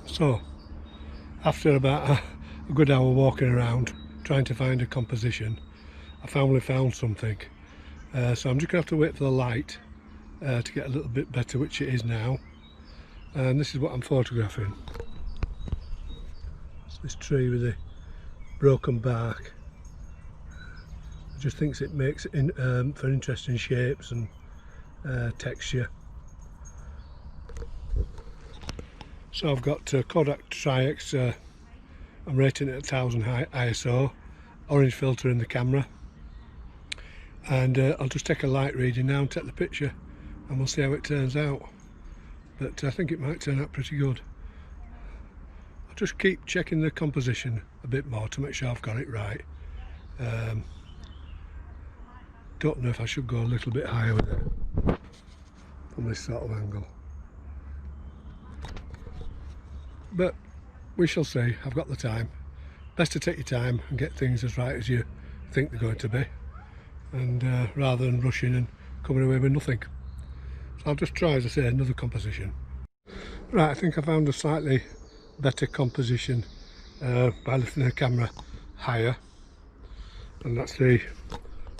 So, after about a good hour walking around trying to find a composition, I finally found something. So I'm just going to have to wait for the light to get a little bit better, which it is now. And this is what I'm photographing. It's this tree with the broken bark. I just think it makes it for interesting shapes and texture. So I've got Kodak Tri-X, I'm rating it at 1000 ISO, orange filter in the camera, and I'll just take a light reading now and take the picture and we'll see how it turns out. But I think it might turn out pretty good. I'll just keep checking the composition a bit more to make sure I've got it right. Don't know if I should go a little bit higher with it from this sort of angle. But we shall see. I've got the time. Best to take your time and get things as right as you think they're going to be, and rather than rushing and coming away with nothing. So I'll just try, as I say, another composition. Right, I think I found a slightly better composition by lifting the camera higher, and that's the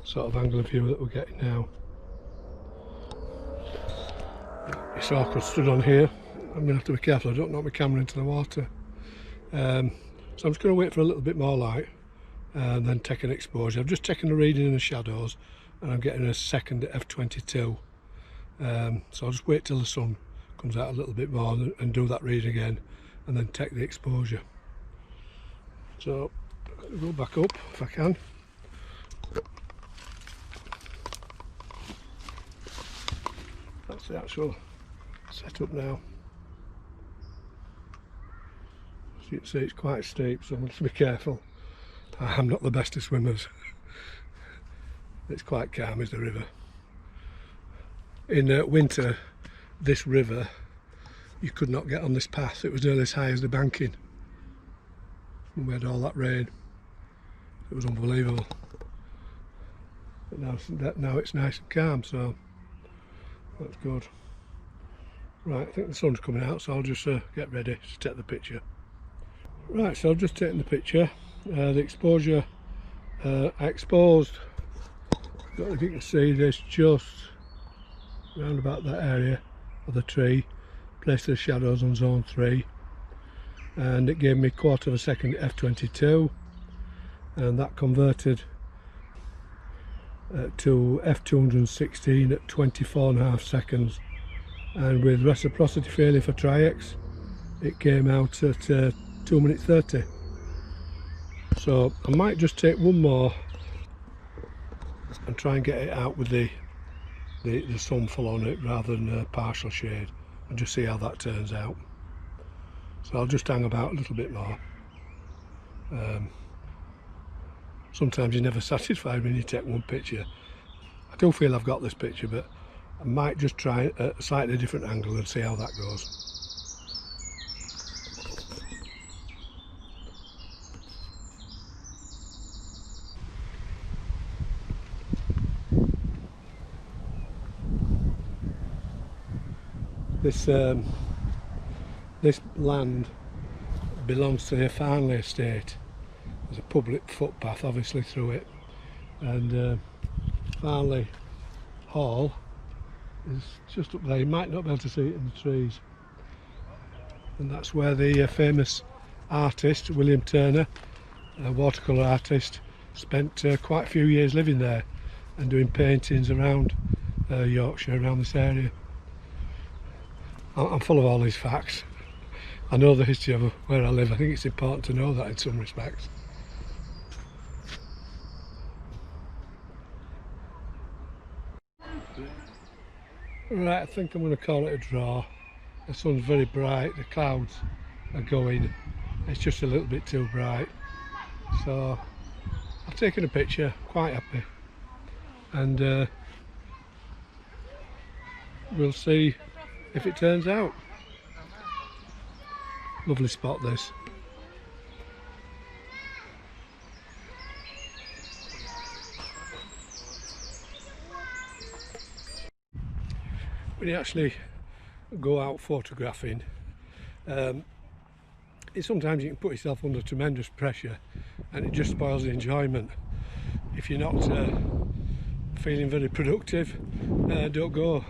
sort of angle of view that we're getting now. It's awkward stood on here. I'm going to have to be careful I don't knock my camera into the water. So I'm just going to wait for a little bit more light and then take an exposure. I've just taken a reading in the shadows and I'm getting a second f22. So I'll just wait till the sun comes out a little bit more and do that reading again and then take the exposure. So I'll go back up if I can. That's the actual setup now. As you can see, it's quite steep, so I want to be careful. I'm not the best of swimmers. It's quite calm, is the river. In winter, this river, you could not get on this path. It was nearly as high as the banking. We had all that rain. It was unbelievable. But now it's nice and calm, so that's good. Right, I think the sun's coming out, so I'll just get ready to take the picture. Right, so I've just taken the picture. The exposure, I exposed, I don't know if you can see this, just round about that area of the tree, placed the shadows on zone 3, and it gave me 1/4 of a second f22, and that converted to f216 at 24.5 seconds, and with reciprocity failure for Tri-X it came out at 2 minutes 30. So I might just take one more and try and get it out with the sun full on it rather than a partial shade, and just see how that turns out. So I'll just hang about a little bit more. Sometimes you're never satisfied when you take one picture. I do feel I've got this picture, but I might just try a slightly different angle and see how that goes. this land belongs to the Farnley estate. There's a public footpath obviously through it, and Farnley Hall is just up there. You might not be able to see it in the trees, and that's where the famous artist William Turner, a watercolour artist, spent quite a few years living there and doing paintings around Yorkshire, around this area. I'm full of all these facts. I know the history of where I live. I think it's important to know that in some respects. Right, I think I'm going to call it a draw. The sun's very bright, the clouds are going, it's just a little bit too bright. So I've taken a picture, quite happy, and we'll see if it turns out. Lovely spot this. When you actually go out photographing, sometimes you can put yourself under tremendous pressure and it just spoils the enjoyment. If you're not feeling very productive, don't go.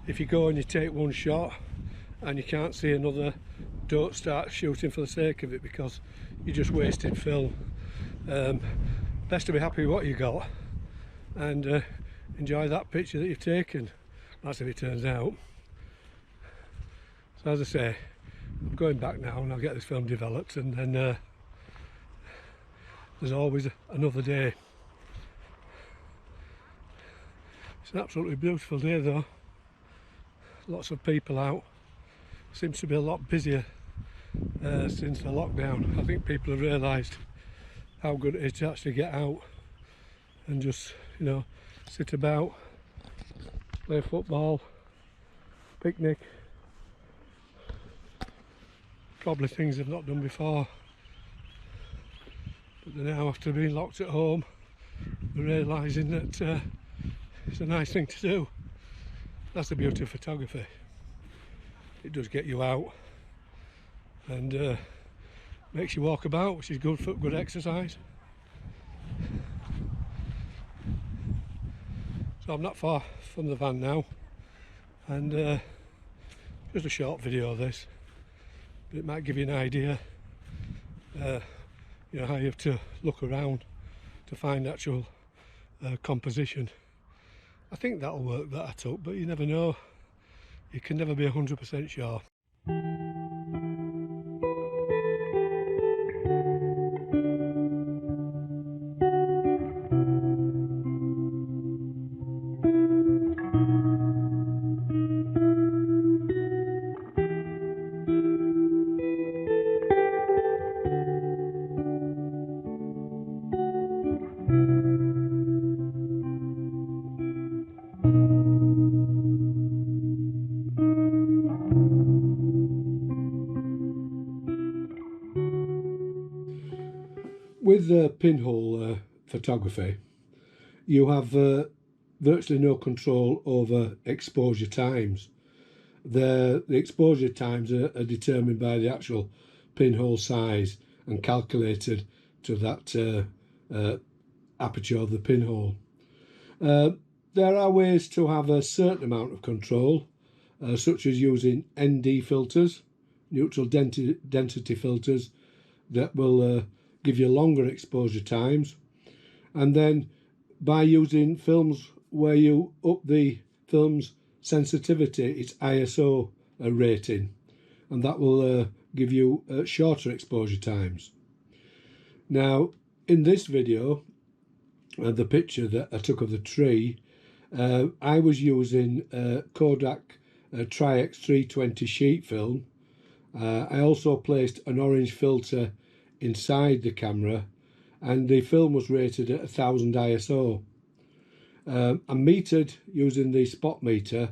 If you go and you take one shot and you can't see another, don't start shooting for the sake of it, because you're just wasting film. Best to be happy with what you got and enjoy that picture that you've taken. That's if it turns out. So as I say, I'm going back now and I'll get this film developed, and then there's always another day. It's an absolutely beautiful day though. Lots of people out. Seems to be a lot busier since the lockdown. I think people have realised how good it is to actually get out and just, you know, sit about, play football, picnic, probably things they've not done before, but they now, after being locked at home, they're realising that it's a nice thing to do. That's the beauty of photography. It does get you out and makes you walk about, which is good for good exercise. So I'm not far from the van now, and just a short video of this, but it might give you an idea, you know, how you have to look around to find actual composition. I think that'll work, that I took, but you never know. You can never be 100% sure. With pinhole photography, you have virtually no control over exposure times. The exposure times are determined by the actual pinhole size and calculated to that aperture of the pinhole. There are ways to have a certain amount of control, such as using ND filters, neutral density filters, that will give you longer exposure times, and then by using films where you up the film's sensitivity, its ISO rating, and that will give you shorter exposure times. Now in this video, the picture that I took of the tree, I was using Kodak Tri-X 320 sheet film. I also placed an orange filter inside the camera, and the film was rated at 1000 ISO. I metered using the spot meter,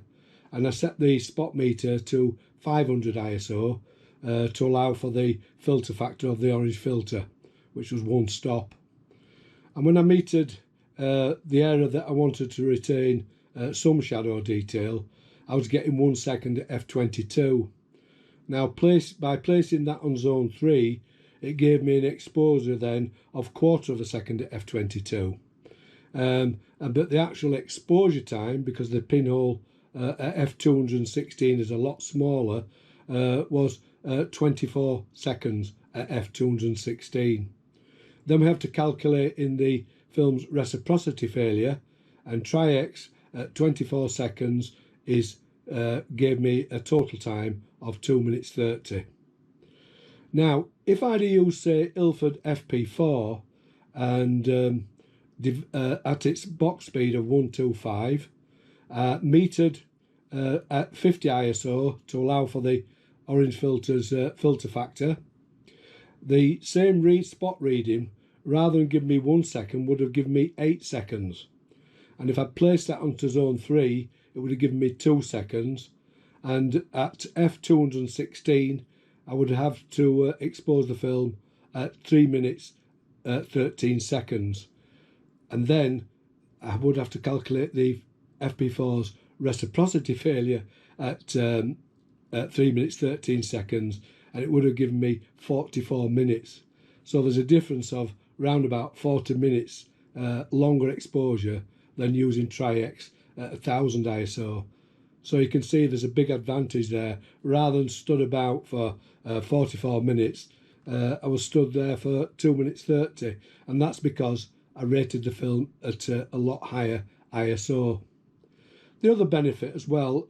and I set the spot meter to 500 ISO to allow for the filter factor of the orange filter, which was one stop. And when I metered the area that I wanted to retain some shadow detail, I was getting 1 second at f22. Now by placing that on zone 3, it gave me an exposure then of 1/4 of a second at f22. But the actual exposure time, because the pinhole at f216 is a lot smaller, was 24 seconds at f216. Then we have to calculate in the film's reciprocity failure, and Tri-X at 24 seconds gave me a total time of 2 minutes 30. Now, if I'd used, say, Ilford FP4 and at its box speed of 125, metered at 50 ISO to allow for the orange filter's filter factor, the same spot reading, rather than give me 1 second, would have given me 8 seconds. And if I placed that onto zone 3, it would have given me 2 seconds. And at f216, I would have to expose the film at 3 minutes 13 seconds. And then I would have to calculate the FP4's reciprocity failure at 3 minutes 13 seconds, and it would have given me 44 minutes. So there's a difference of round about 40 minutes longer exposure than using Tri-X at 1000 ISO. So you can see there's a big advantage there. Rather than stood about for 44 minutes, I was stood there for 2 minutes 30, and that's because I rated the film at a lot higher ISO. The other benefit as well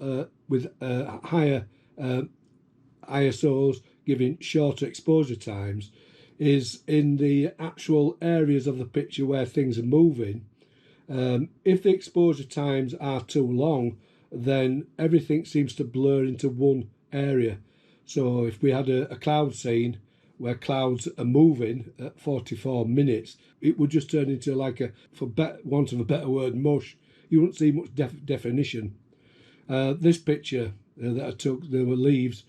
with higher ISOs giving shorter exposure times is in the actual areas of the picture where things are moving. If the exposure times are too long, then everything seems to blur into one area. So if we had a cloud scene where clouds are moving at 44 minutes, it would just turn into like for want of a better word, mush. You wouldn't see much definition. This picture that I took, there were leaves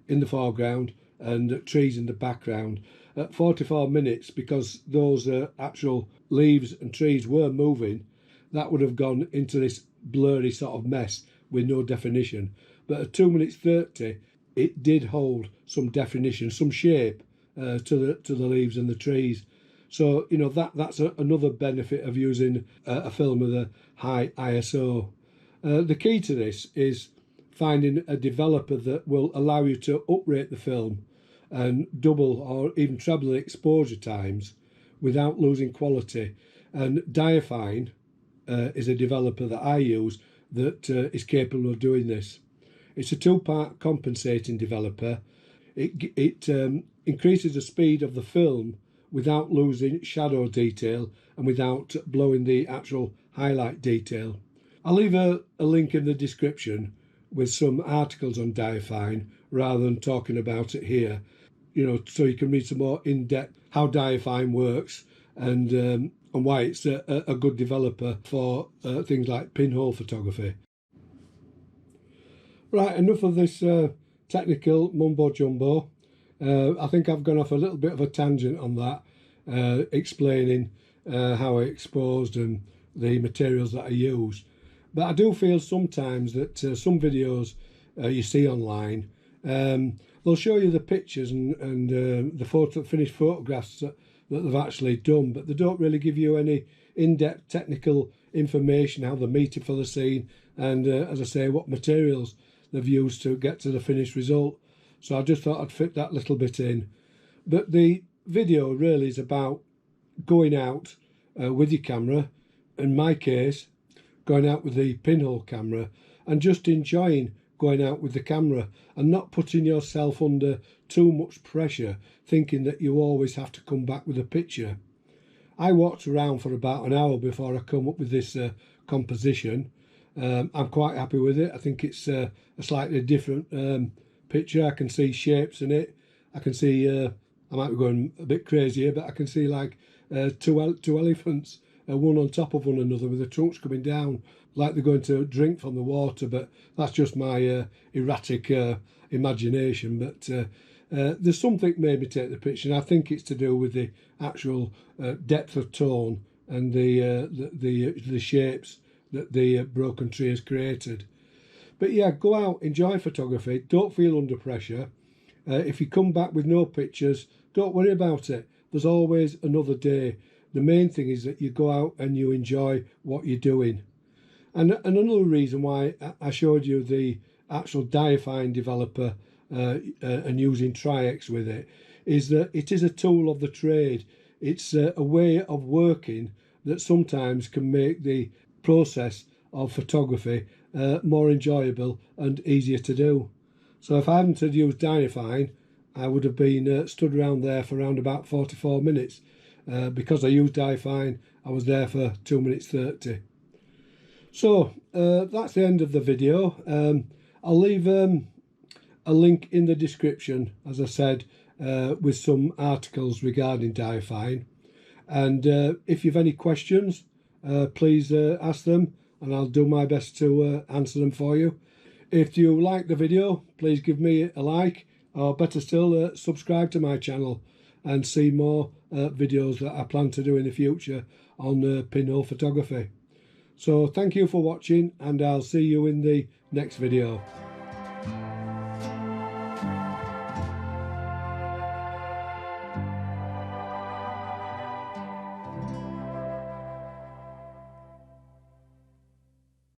in the foreground and trees in the background. At 44 minutes, because those actual leaves and trees were moving, that would have gone into this blurry sort of mess with no definition. But at 2 minutes 30, it did hold some definition, some shape to the leaves and the trees. So you know that's another benefit of using a film with a high ISO. The key to this is finding a developer that will allow you to uprate the film and double or even treble the exposure times without losing quality. And Diafine is a developer that I use that is capable of doing this. It's a two-part compensating developer. It increases the speed of the film without losing shadow detail and without blowing the actual highlight detail. I'll leave a link in the description with some articles on Diafine rather than talking about it here, you know, so you can read some more in-depth how Diafine works and why it's a good developer for things like pinhole photography. Right, enough of this technical mumbo jumbo. I think I've gone off a little bit of a tangent on that, explaining how I exposed and the materials that I use. But I do feel sometimes that some videos you see online, they'll show you the pictures and the finished photographs that they've actually done, but they don't really give you any in-depth technical information, how they're meted for the scene, and as I say, what materials they've used to get to the finished result. So I just thought I'd fit that little bit in. But the video really is about going out with your camera, in my case, going out with the pinhole camera, and just enjoying going out with the camera and not putting yourself under too much pressure, thinking that you always have to come back with a picture. I walked around for about an hour before I come up with this composition. I'm quite happy with it. I think it's a slightly different picture. I can see shapes in it. I can see, I might be going a bit crazy here, but I can see like two elephants, one on top of one another with the trunks coming down like they're going to drink from the water, but that's just my erratic imagination. But there's something made me take the picture, and I think it's to do with the actual depth of tone and the shapes that the broken tree has created. But yeah, go out, enjoy photography, don't feel under pressure. If you come back with no pictures, don't worry about it. There's always another day. The main thing is that you go out and you enjoy what you're doing. And another reason why I showed you the actual diaphragm developer and using Tri-X with it is that it is a tool of the trade. It's a way of working that sometimes can make the process of photography more enjoyable and easier to do. So if I hadn't had used diaphragm, I would have been stood around there for around about 44 minutes. Because I used diaphragm, I was there for 2 minutes 30. So that's the end of the video. I'll leave a link in the description, as I said, with some articles regarding diaphragm. And if you've any questions, please ask them, and I'll do my best to answer them for you. If you like the video, please give me a like, or better still, subscribe to my channel and see more videos that I plan to do in the future on pinhole photography. So thank you for watching, and I'll see you in the next video.